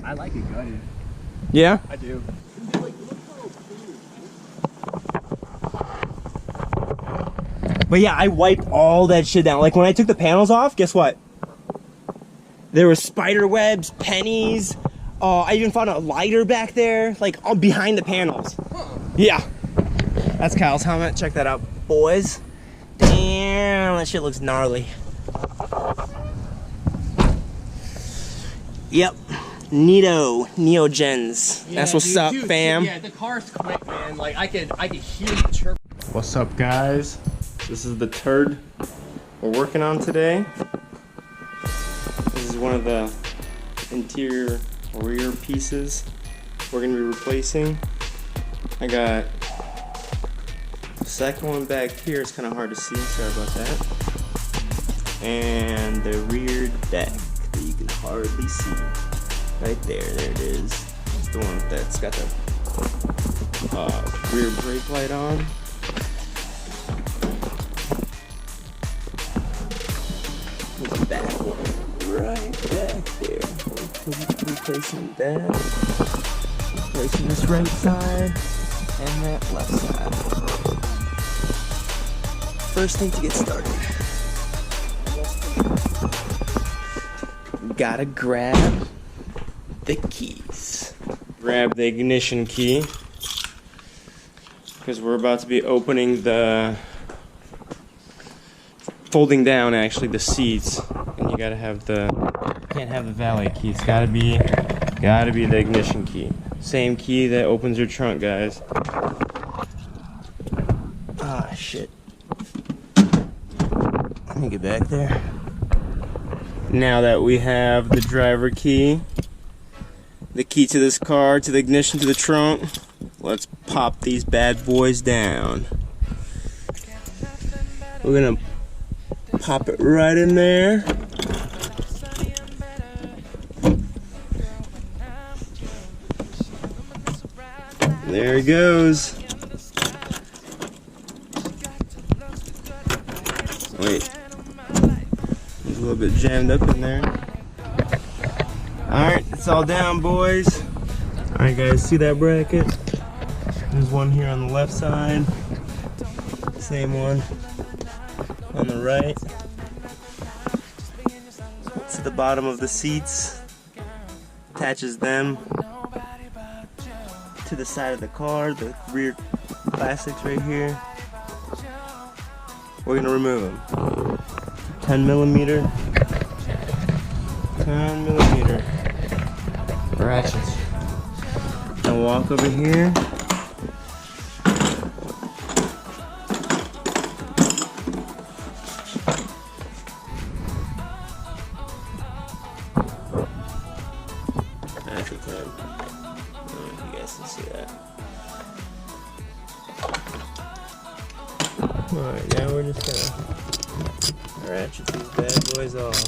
I like it gutted. Yeah? I do. But yeah, I wiped all that shit down. Like when I took the panels off, guess what? There were spider webs, pennies. I even found a lighter back there, like behind the panels. Yeah. That's Kyle's helmet. Check that out, boys. Damn, that shit looks gnarly. Yep. Neogens. Yeah, that's what's up, fam. Yeah, the car's quick, man. Like I could hear the chirp. What's up, guys? This is the turd we're working on today. This is one of the interior rear pieces we're gonna be replacing. I got the second one back here. It's kind of hard to see. Sorry about that. And the rear deck that you can hardly see. Right there. There it is. It's the one that's got the rear brake light on. The back one right back there. Replacing that. Replacing this right side and that left side. First thing to get started. Gotta grab the keys. Grab the ignition key because we're about to be opening the folding down actually the seats, and you gotta have can't have the valet key. It's gotta be the ignition key. Same key that opens your trunk, guys. Ah, shit. Let me get back there. Now that we have the driver key, the key to this car, to the ignition to the trunk, let's pop these bad boys down. We're gonna pop it right in there. There it goes. Wait. It's a little bit jammed up in there. Alright, it's all down, boys. Alright, guys, see that bracket? There's one here on the left side. Same one on the right. To the bottom of the seats. Attaches them to the side of the car, the rear plastics right here. We're gonna remove them. 10 millimeter ratchets. And walk over here. Actually, I don't know if you guys can see that. Alright, now we're just gonna ratchet these bad boys off.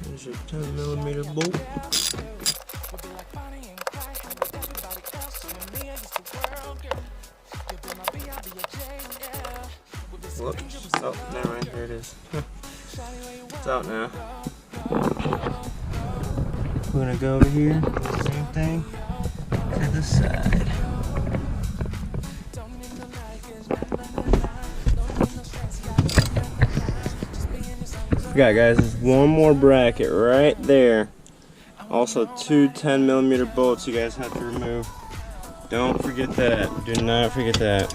There's your 10 millimeter bolt. Whoops. Oh, never mind. Here it is. It's out now. We're gonna go over here. Same thing. To the side. Forgot, guys. There's one more bracket right there. Also, two 10 millimeter bolts you guys have to remove. Don't forget that. Do not forget that.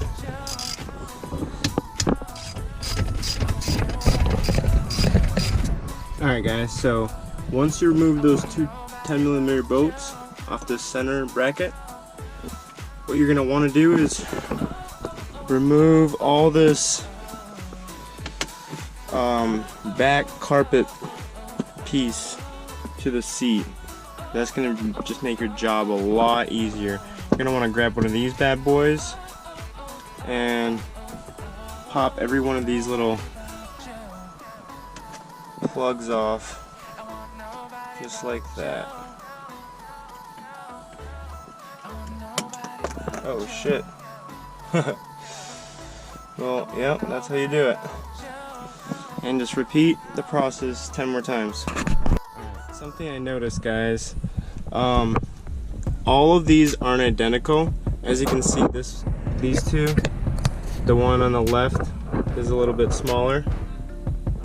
Alright guys, so once you remove those two 10 millimeter bolts off the center bracket, what you're going to want to do is remove all this back carpet piece to the seat. That's going to just make your job a lot easier. You're going to want to grab one of these bad boys and pop every one of these little plugs off, just like that. Oh shit. Well, yep, that's how you do it. and just repeat the process 10 more times. Something I noticed, guys, all of these aren't identical. As you can see, these two, the one on the left is a little bit smaller,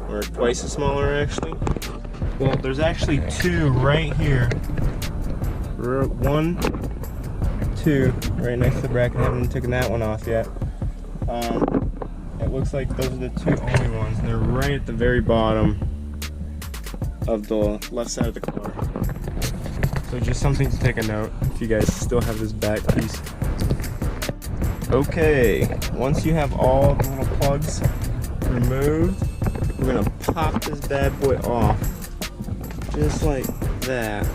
or twice as smaller actually. Well, there's actually two right here. 1, 2, right next to the bracket. I haven't taken that one off yet. It looks like those are the two only ones, and they're right at the very bottom of the left side of the car. So just something to take a note if you guys still have this back piece. Okay, once you have all the little plugs removed, we're gonna pop this bad boy off, just like that.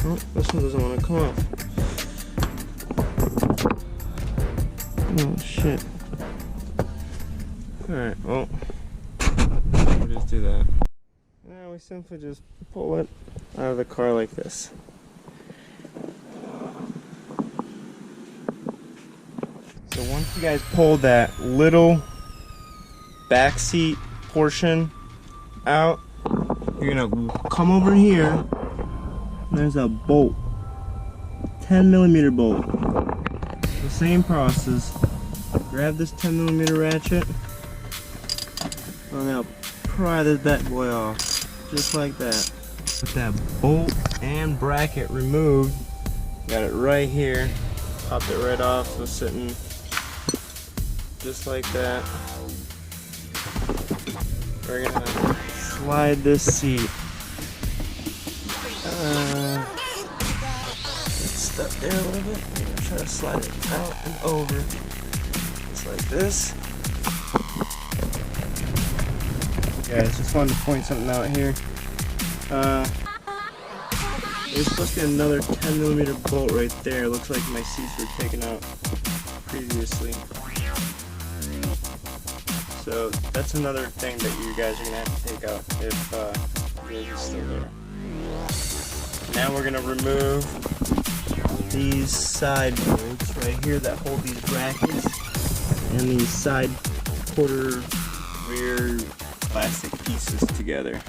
Oh, this one doesn't want to come off. Oh shit. Alright, well, we'll just do that. Now we simply just pull it out of the car like this. So once you guys pull that little back seat portion out, you're gonna come over here. There's a bolt, 10mm bolt. The same process. Grab this 10mm ratchet. I'm gonna pry this bad boy off, just like that. With that bolt and bracket removed, got it right here. Popped it right off, so sitting just like that. We're gonna slide this seat. It's stuck there a little bit. I'm gonna try to slide it out and over, just like this. Guys, just wanted to point something out here. There's supposed to be another 10mm bolt right there. Looks like my seats were taken out previously. So that's another thing that you guys are gonna have to take out if yours is still there. Now we're gonna remove these side bolts right here that hold these brackets, and these side quarter rear plastic pieces together.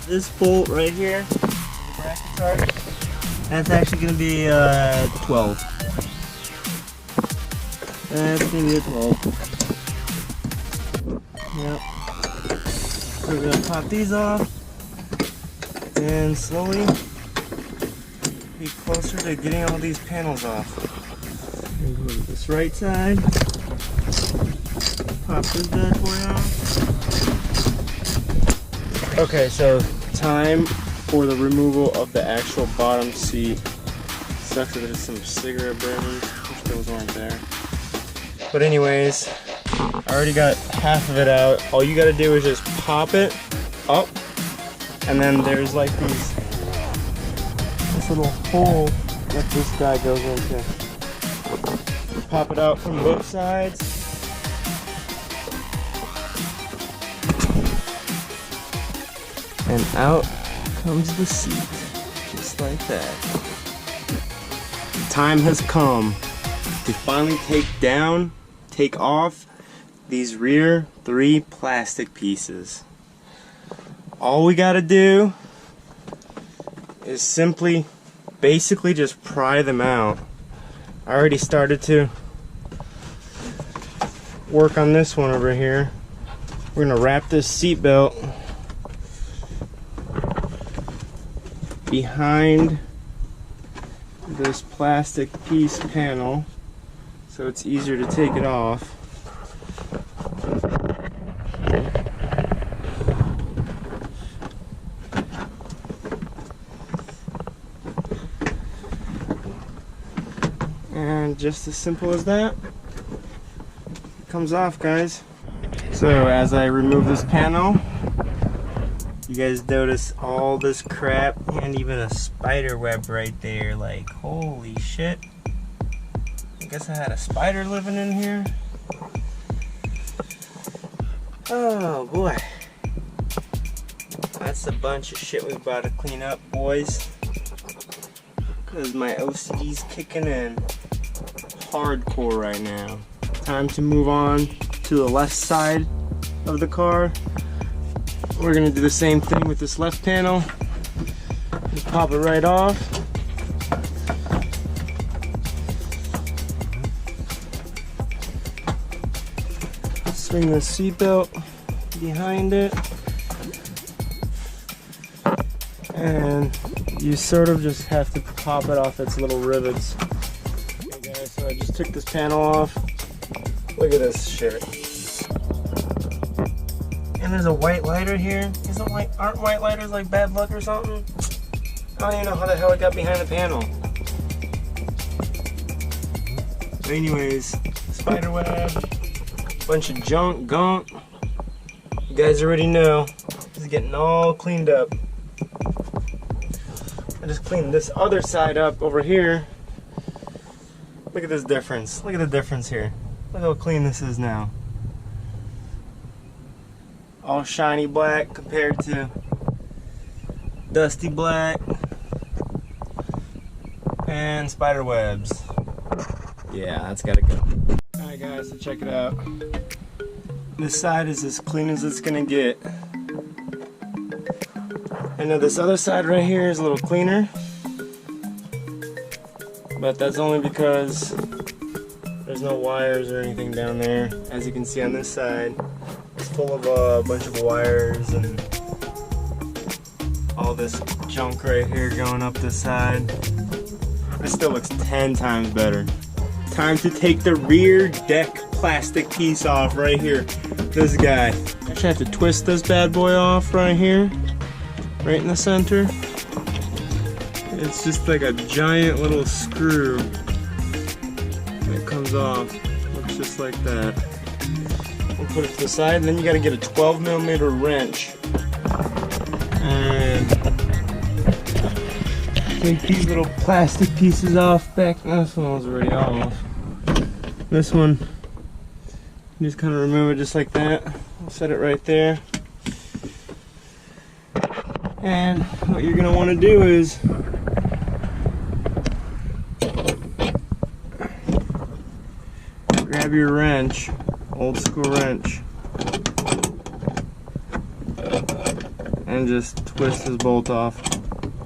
This bolt right here, the brackets are, that's actually going to be 12. That's going to be a 12. Yep. So we're going to pop these off and slowly be closer to getting all these panels off. Move this right side. Pop this bad boy off. Okay, so time for the removal of the actual bottom seat. Sucks that there's some cigarette burners. Wish those weren't there. But anyways, I already got half of it out. All you gotta do is just pop it up, and then there's like this little hole that this guy goes into. Pop it out from both sides. And out comes the seat, just like that. The time has come to finally take off these rear 3 plastic pieces. All we gotta do is simply, basically just pry them out. I already started to work on this one over here. We're gonna wrap this seat belt behind this plastic piece panel so it's easier to take it off. And just as simple as that, it comes off, guys. So as I remove this panel, you guys notice all this crap and even a spider web right there. Like, holy shit. I guess I had a spider living in here. Oh boy. That's a bunch of shit we've got to clean up, boys. because my OCD's kicking in hardcore right now. Time to move on to the left side of the car. We're gonna do the same thing with this left panel. Just pop it right off. Swing the seatbelt behind it. And you sort of just have to pop it off its little rivets. Okay guys, so I just took this panel off. Look at this shit. And there's a white lighter here. Aren't white lighters like bad luck or something? I don't even know how the hell it got behind the panel. But anyways, spider web, bunch of gunk. You guys already know. This is getting all cleaned up. I just cleaned this other side up over here. Look at this difference. Look at the difference here. Look how clean this is now. All shiny black compared to dusty black. And spider webs. Yeah, that's gotta go. Alright guys, so check it out. This side is as clean as it's gonna get. I know this other side right here is a little cleaner, but that's only because there's no wires or anything down there. As you can see on this side, it's full of a bunch of wires and all this junk right here going up this side. This still looks 10 times better. Time to take the rear deck plastic piece off right here. This guy. Actually, I have to twist this bad boy off right here. Right in the center. It's just like a giant little screw that comes off. Looks just like that. We'll put it to the side, and then you gotta get a 12mm wrench and take these little plastic pieces off back. This one was already off. This one, you just kind of remove it just like that. We'll set it right there. And what you're gonna want to do is grab your wrench, old school wrench, and just twist this bolt off.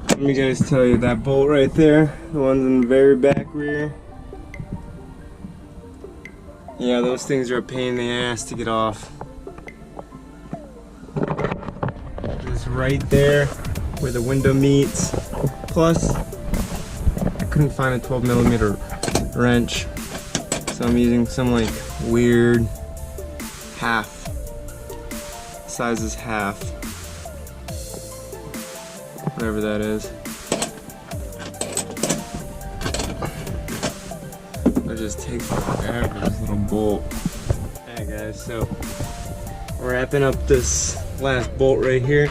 Let me guys tell you, that bolt right there, the ones in the very back rear, yeah, those things are a pain in the ass to get off. Just right there where the window meets. Plus, I couldn't find a 12mm wrench, so I'm using some like weird half. Size is half. Whatever that is. It just takes forever, this little bolt. Alright guys, so wrapping up this last bolt right here.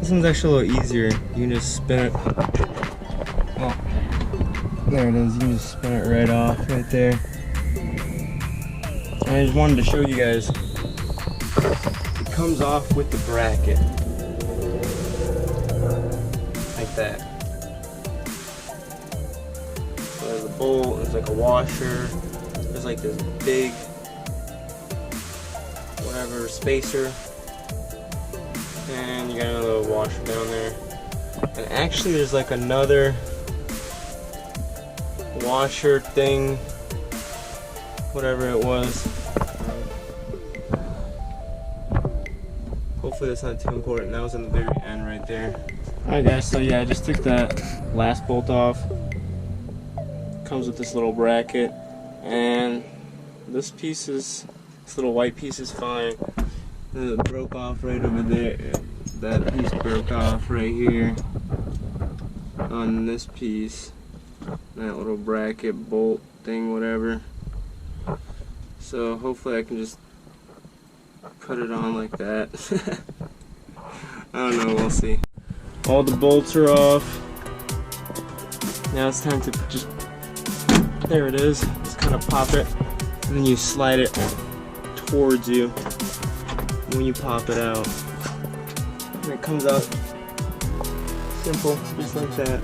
This one's actually a little easier. You can just spin it. Oh, there it is. You can just spin it right off right there. And I just wanted to show you guys. It comes off with the bracket. Like that. So there's a bolt, there's like a washer, there's like this big whatever spacer, and you got another little washer down there. And actually there's like another washer thing, whatever it was. Hopefully that's not too important. That was in the very end right there. Alright guys, so yeah, I just took that last bolt off. Comes with this little bracket, and this little white piece is fine. It broke off right over there. That piece broke off right here on this piece. That little bracket, bolt thing, whatever. So hopefully I can just put it on like that. I don't know, we'll see. All the bolts are off. Now it's time to just, there it is. Just kind of pop it, and then you slide it towards you when you pop it out. And it comes out simple, just like that.